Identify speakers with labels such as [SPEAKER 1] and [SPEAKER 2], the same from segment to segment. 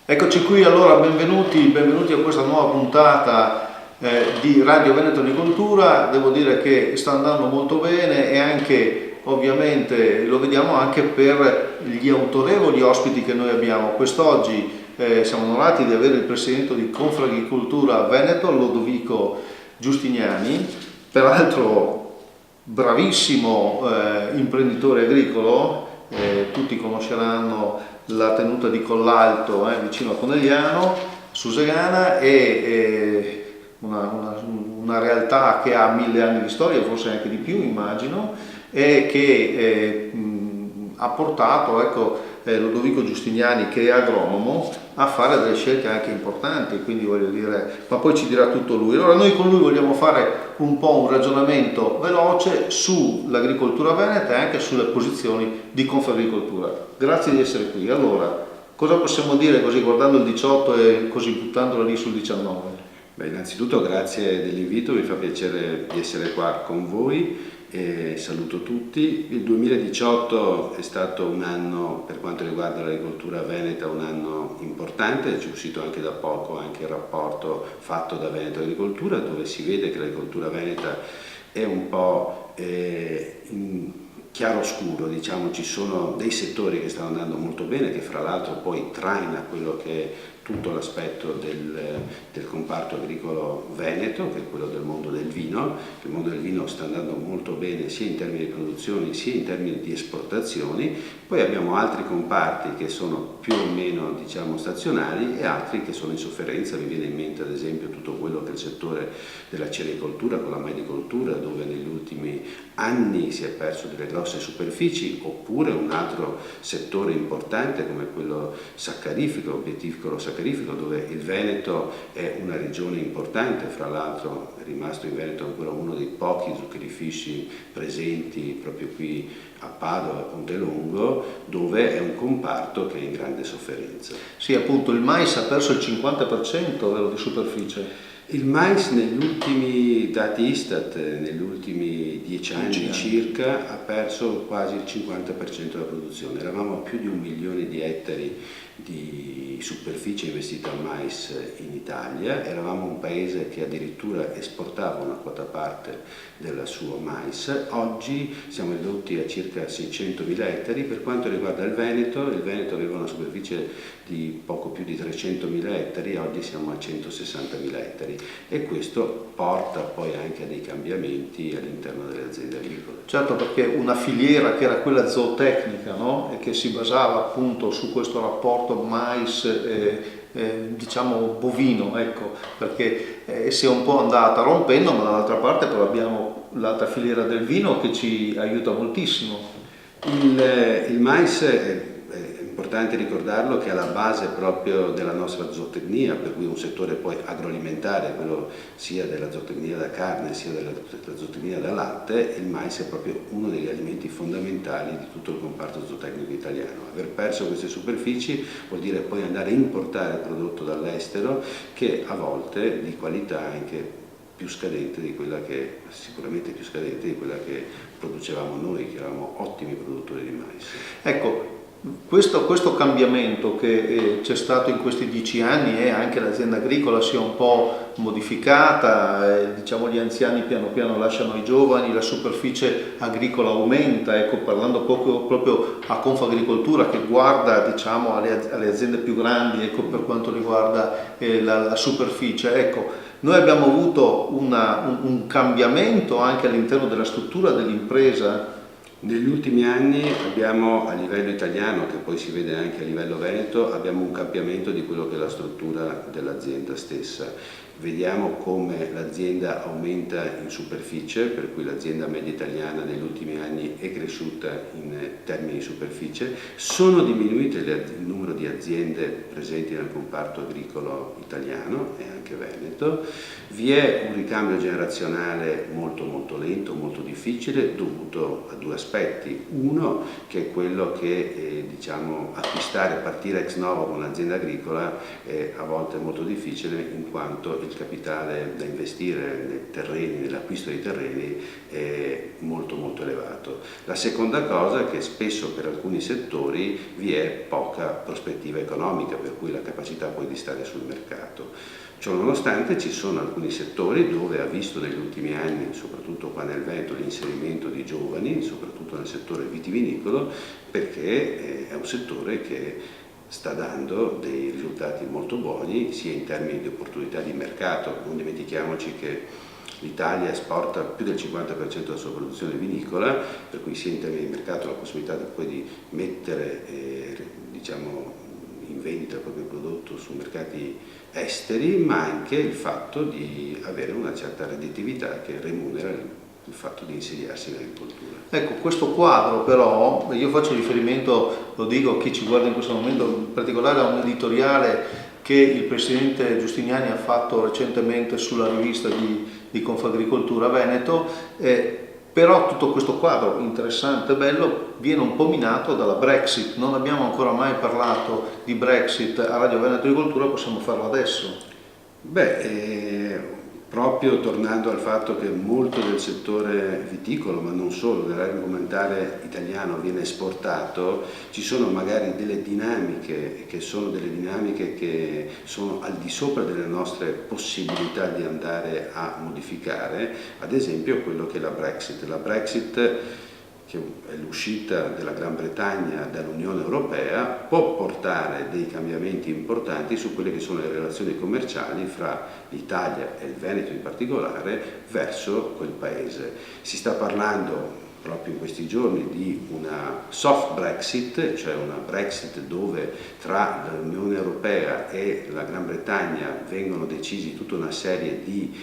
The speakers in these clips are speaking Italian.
[SPEAKER 1] Eccoci qui, allora benvenuti a questa nuova puntata di Radio Veneto Agricoltura. Devo dire che sta andando molto bene e anche, ovviamente, lo vediamo anche per gli autorevoli ospiti che noi abbiamo. Quest'oggi siamo onorati di avere il presidente di Confagricoltura Veneto, Lodovico Giustiniani, peraltro bravissimo imprenditore agricolo. Tutti conosceranno la tenuta di Collalto, vicino a Conegliano, Susegana, e una realtà che ha 1000 anni di storia, forse anche di più immagino, e che ha portato, ecco, Lodovico Giustiniani, che è agronomo, a fare delle scelte anche importanti, quindi voglio dire, ma poi ci dirà tutto lui. Allora noi con lui vogliamo fare un po' un ragionamento veloce sull'agricoltura veneta e anche sulle posizioni di Confagricoltura. Grazie di essere qui. Allora, cosa possiamo dire così guardando il 18 e così buttandolo lì sul 19?
[SPEAKER 2] Beh, innanzitutto grazie dell'invito, mi fa piacere di essere qua con voi e saluto tutti. Il 2018 è stato un anno, per quanto riguarda l'agricoltura veneta, un anno importante. È uscito anche da poco anche il rapporto fatto da Veneto Agricoltura, dove si vede che l'agricoltura veneta è un po' in chiaroscuro, diciamo. Ci sono dei settori che stanno andando molto bene, che fra l'altro poi traina quello che è tutto l'aspetto del comparto agricolo veneto, che è quello del mondo del vino. Il mondo del vino sta andando molto bene sia in termini di produzioni sia in termini di esportazioni. Poi abbiamo altri comparti che sono più o meno, diciamo, stazionari e altri che sono in sofferenza. Mi viene in mente ad esempio tutto quello che è il settore della cericoltura con la medicoltura, dove negli ultimi anni si è perso delle grosse superfici, oppure un altro settore importante come quello saccarifico, obietticolo saccarifico, dove il Veneto è una regione importante. Fra l'altro è rimasto in Veneto ancora uno dei pochi zuccherifici presenti proprio qui a Padova, a Pontelongo, dove è un comparto che è in grande sofferenza.
[SPEAKER 1] Sì, appunto, il mais ha perso il 50%, vero, di superficie.
[SPEAKER 2] Il mais negli ultimi dati Istat, negli ultimi 10 anni circa, ha perso quasi il 50% della produzione. Eravamo a più di 1 milione di ettari di superficie investita al mais in Italia, eravamo un paese che addirittura esportava una quota parte del suo mais. Oggi siamo ridotti a circa 600.000 ettari. Per quanto riguarda il Veneto aveva una superficie di poco più di 300.000 ettari, oggi siamo a 160.000 ettari, e questo porta poi anche a dei cambiamenti all'interno delle aziende agricole.
[SPEAKER 1] Certo, perché una filiera che era quella zootecnica, no? E che si basava appunto su questo rapporto mais diciamo bovino, ecco, perché si è un po' andata rompendo, ma dall'altra parte però abbiamo l'altra filiera del vino che ci aiuta moltissimo.
[SPEAKER 2] Il mais è importante ricordarlo che è alla base proprio della nostra zootecnia, per cui un settore poi agroalimentare, quello sia della zootecnia da carne sia della zootecnia da latte. Il mais è proprio uno degli alimenti fondamentali di tutto il comparto zootecnico italiano. Aver perso queste superfici vuol dire poi andare a importare prodotto dall'estero, che a volte di qualità anche più scadente di quella che, sicuramente più scadente di quella che producevamo noi, che eravamo ottimi produttori di mais.
[SPEAKER 1] Ecco, questo cambiamento che c'è stato in questi 10 anni e anche l'azienda agricola si è un po' modificata, diciamo gli anziani piano piano lasciano i giovani, la superficie agricola aumenta, ecco, parlando proprio a Confagricoltura che guarda, diciamo, alle aziende più grandi, ecco, per quanto riguarda la superficie. Ecco, noi abbiamo avuto un cambiamento anche all'interno della struttura dell'impresa.
[SPEAKER 2] Negli ultimi anni abbiamo, a livello italiano, che poi si vede anche a livello veneto, abbiamo un cambiamento di quello che è la struttura dell'azienda stessa. Vediamo come l'azienda aumenta in superficie, per cui l'azienda media italiana negli ultimi anni è cresciuta in termini di superficie. Sono diminuite il numero di aziende presenti nel comparto agricolo italiano e anche veneto. Vi è un ricambio generazionale molto lento, molto difficile, dovuto a due aspetti. aspetti. Uno che è quello che diciamo, acquistare, partire ex novo con un'azienda agricola è a volte molto difficile, in quanto il capitale da investire nei terreni, nell'acquisto dei terreni è molto elevato. La seconda cosa è che spesso per alcuni settori vi è poca prospettiva economica, per cui la capacità poi di stare sul mercato. Ciononostante ci sono alcuni settori dove ha visto negli ultimi anni, soprattutto qua nel Veneto, l'inserimento di giovani, soprattutto nel settore vitivinicolo, perché è un settore che sta dando dei risultati molto buoni sia in termini di opportunità di mercato. Non dimentichiamoci che l'Italia esporta più del 50% della sua produzione vinicola, per cui sia in termini di mercato la possibilità poi di mettere diciamo, in vendita il proprio prodotto su mercati esteri, ma anche il fatto di avere una certa redditività che remunera il fatto di insediarsi in agricoltura.
[SPEAKER 1] Ecco, questo quadro però, io faccio riferimento, lo dico a chi ci guarda in questo momento, in particolare a un editoriale che il presidente Giustiniani ha fatto recentemente sulla rivista di Confagricoltura Veneto, però tutto questo quadro interessante e bello viene un po' minato dalla Brexit. Non abbiamo ancora mai parlato di Brexit a Radio Veneto Agricoltura, possiamo farlo adesso.
[SPEAKER 2] Proprio tornando al fatto che molto del settore viticolo, ma non solo, dell'agroalimentare italiano viene esportato, ci sono magari delle dinamiche che sono al di sopra delle nostre possibilità di andare a modificare, ad esempio quello che è la Brexit. La Brexit, che è l'uscita della Gran Bretagna dall'Unione Europea, può portare dei cambiamenti importanti su quelle che sono le relazioni commerciali fra l'Italia e il Veneto in particolare verso quel paese. Si sta parlando proprio in questi giorni di una soft Brexit, cioè una Brexit dove tra l'Unione Europea e la Gran Bretagna vengono decisi tutta una serie di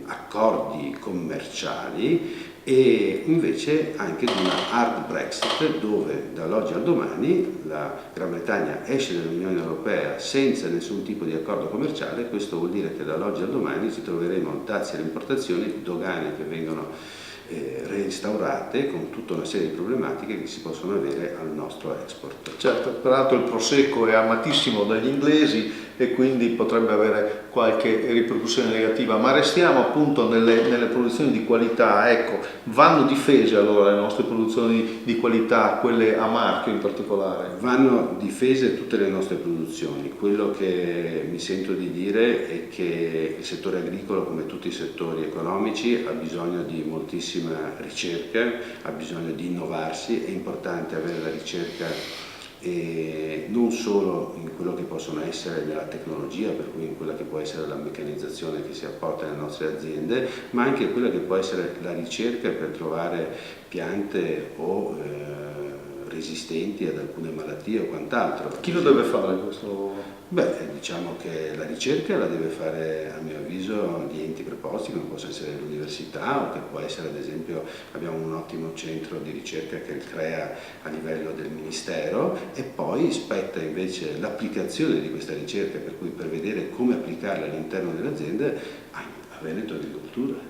[SPEAKER 2] accordi commerciali, e invece anche di una hard Brexit dove dall'oggi al domani la Gran Bretagna esce dall'Unione Europea senza nessun tipo di accordo commerciale. Questo vuol dire che dall'oggi al domani ci troveremo dazi alle importazioni, dogane che vengono reinstaurate con tutta una serie di problematiche che si possono avere al nostro export.
[SPEAKER 1] Certo, peraltro il prosecco è amatissimo dagli inglesi e quindi potrebbe avere qualche ripercussione negativa, ma restiamo appunto nelle produzioni di qualità. Ecco, vanno difese allora le nostre produzioni di qualità, quelle a marchio in particolare?
[SPEAKER 2] Vanno difese tutte le nostre produzioni. Quello che mi sento di dire è che il settore agricolo, come tutti i settori economici, ha bisogno di moltissima ricerca, ha bisogno di innovarsi. È importante avere la ricerca e non solo in quello che possono essere la tecnologia, per cui in quella che può essere la meccanizzazione che si apporta nelle nostre aziende, ma anche quella che può essere la ricerca per trovare piante o resistenti ad alcune malattie o quant'altro.
[SPEAKER 1] Chi lo deve fare questo?
[SPEAKER 2] Diciamo che la ricerca la deve fare, a mio avviso, gli enti preposti, come possono essere l'università o che può essere, ad esempio, abbiamo un ottimo centro di ricerca che il CREA a livello del Ministero, e poi spetta invece l'applicazione di questa ricerca, per cui per vedere come applicarla all'interno delle aziende, a Veneto Agricoltura.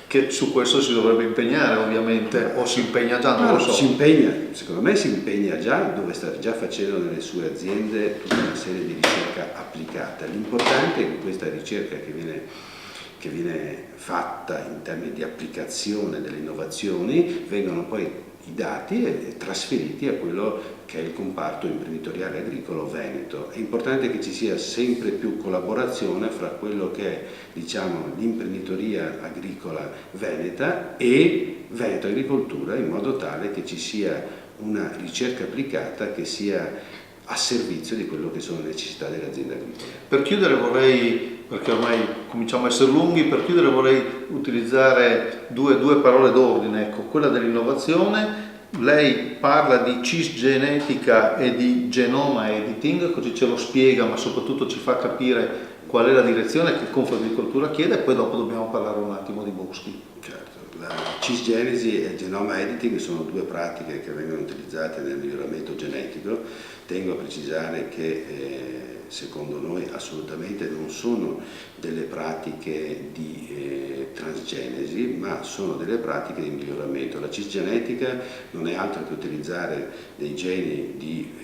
[SPEAKER 1] Che su questo si dovrebbe impegnare ovviamente, o si impegna già, non lo so.
[SPEAKER 2] Si impegna, secondo me si impegna già, dove sta già facendo nelle sue aziende tutta una serie di ricerca applicata. L'importante è che questa ricerca che viene fatta in termini di applicazione delle innovazioni vengano poi i dati trasferiti a quello che è il comparto imprenditoriale agricolo veneto. È importante che ci sia sempre più collaborazione fra quello che è, diciamo, l'imprenditoria agricola veneta e Veneto Agricoltura, in modo tale che ci sia una ricerca applicata che sia a servizio di quello che sono le necessità delle aziende agricole.
[SPEAKER 1] Per chiudere vorrei, perché ormai cominciamo a essere lunghi, per chiudere vorrei utilizzare due parole d'ordine, ecco, quella dell'innovazione. Lei parla di cisgenetica e di genoma editing, così ce lo spiega, ma soprattutto ci fa capire qual è la direzione che Confagricoltura chiede, e poi dopo dobbiamo parlare un attimo di boschi.
[SPEAKER 2] Certo, la cisgenesi e il genoma editing sono due pratiche che vengono utilizzate nel miglioramento genetico. Tengo a precisare che secondo noi assolutamente non sono delle pratiche di transgenesi, ma sono delle pratiche di miglioramento. La cisgenetica non è altro che utilizzare dei geni di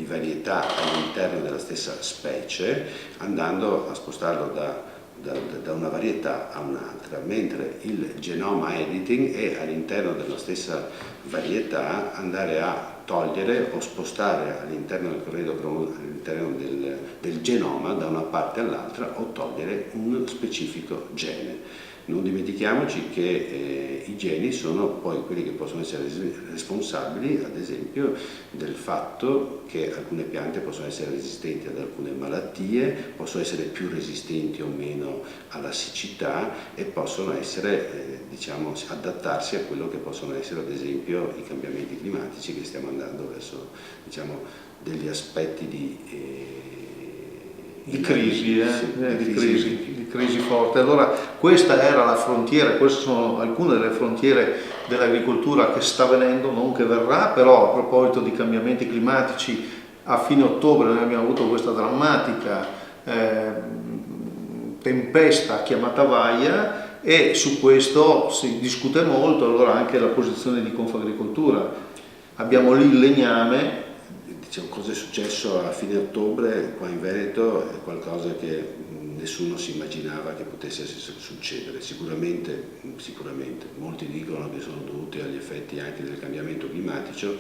[SPEAKER 2] varietà all'interno della stessa specie, andando a spostarlo da una varietà a un'altra, mentre il genoma editing è all'interno della stessa varietà andare a togliere o spostare all'interno del corredo all'interno del genoma da una parte all'altra o togliere un specifico gene. Non dimentichiamoci che i geni sono poi quelli che possono essere responsabili, ad esempio, del fatto che alcune piante possono essere resistenti ad alcune malattie, possono essere più resistenti o meno alla siccità e possono essere, diciamo, adattarsi a quello che possono essere, ad esempio, i cambiamenti climatici, che stiamo andando verso, diciamo, degli aspetti
[SPEAKER 1] di crisi forte. Allora questa era la frontiera, queste sono alcune delle frontiere dell'agricoltura che sta venendo, non che verrà. Però a proposito di cambiamenti climatici, a fine ottobre noi abbiamo avuto questa drammatica tempesta chiamata Vaia, e su questo si discute molto. Allora anche la posizione di Confagricoltura, abbiamo lì il legname.
[SPEAKER 2] Diciamo, cosa è successo a fine ottobre qua in Veneto è qualcosa che nessuno si immaginava che potesse succedere. Sicuramente molti dicono che sono dovuti agli effetti anche del cambiamento climatico.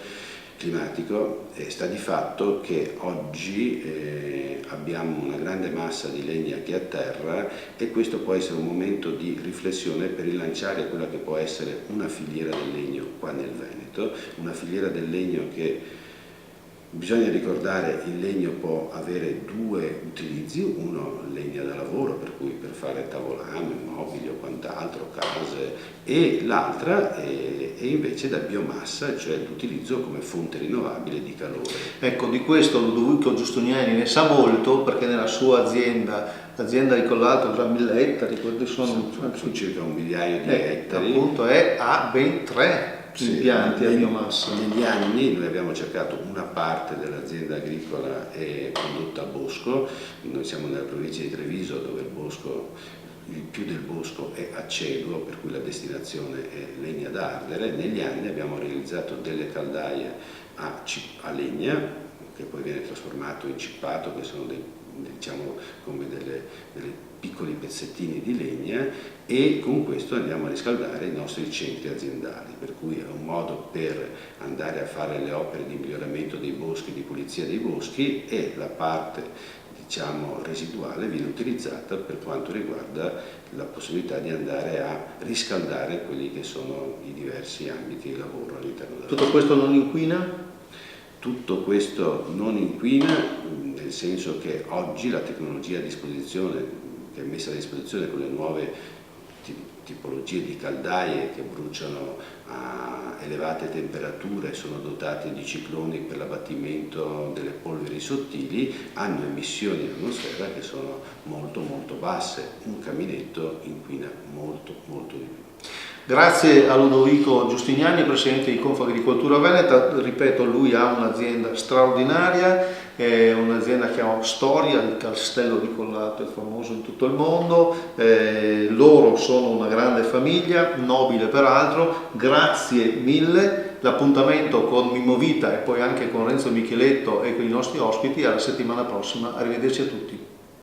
[SPEAKER 2] Sta di fatto che oggi abbiamo una grande massa di legna che è a terra, e questo può essere un momento di riflessione per rilanciare quella che può essere una filiera del legno qua nel Veneto, una filiera del legno che, bisogna ricordare, il legno può avere due utilizzi: uno legna da lavoro, per cui per fare tavolame, mobili o quant'altro, case, e l'altra è invece da biomassa, cioè l'utilizzo come fonte rinnovabile di calore.
[SPEAKER 1] Ecco, di questo Ludovico Giustiniani ne sa molto, perché nella sua l'azienda di Collato, tra 1000 ettari, sono
[SPEAKER 2] circa 1 migliaio di ettari,
[SPEAKER 1] appunto, ha ben 3 impianti a biomassa.
[SPEAKER 2] Negli anni noi abbiamo cercato, una parte dell'azienda agricola è condotta a bosco, noi siamo nella provincia di Treviso, dove il più del bosco è a cielo, per cui la destinazione è legna da ardere. Negli anni abbiamo realizzato delle caldaie a legna, che poi viene trasformato in cippato, che sono diciamo come delle piccoli pezzettini di legna, e con questo andiamo a riscaldare i nostri centri aziendali, per cui è un modo per andare a fare le opere di miglioramento dei boschi, di pulizia dei boschi, e la parte, diciamo, residuale viene utilizzata per quanto riguarda la possibilità di andare a riscaldare quelli che sono i diversi ambiti di lavoro all'interno della
[SPEAKER 1] Tutto questo non inquina?
[SPEAKER 2] Tutto questo non inquina, nel senso che oggi la tecnologia a disposizione, che è messa a disposizione con le nuove tipologie di caldaie che bruciano a elevate temperature, sono dotate di cicloni per l'abbattimento delle polveri sottili, hanno emissioni in atmosfera che sono molto molto basse. Un caminetto inquina molto molto di più.
[SPEAKER 1] Grazie a Ludovico Giustiniani, presidente di Confagricoltura Veneta. Ripeto, lui ha un'azienda straordinaria, è un'azienda che ha storia. Il Castello di Collato è famoso in tutto il mondo, loro sono una grande famiglia, nobile peraltro. Grazie mille. L'appuntamento con Mimovita e poi anche con Renzo Micheletto e con i nostri ospiti alla settimana prossima. Arrivederci a tutti.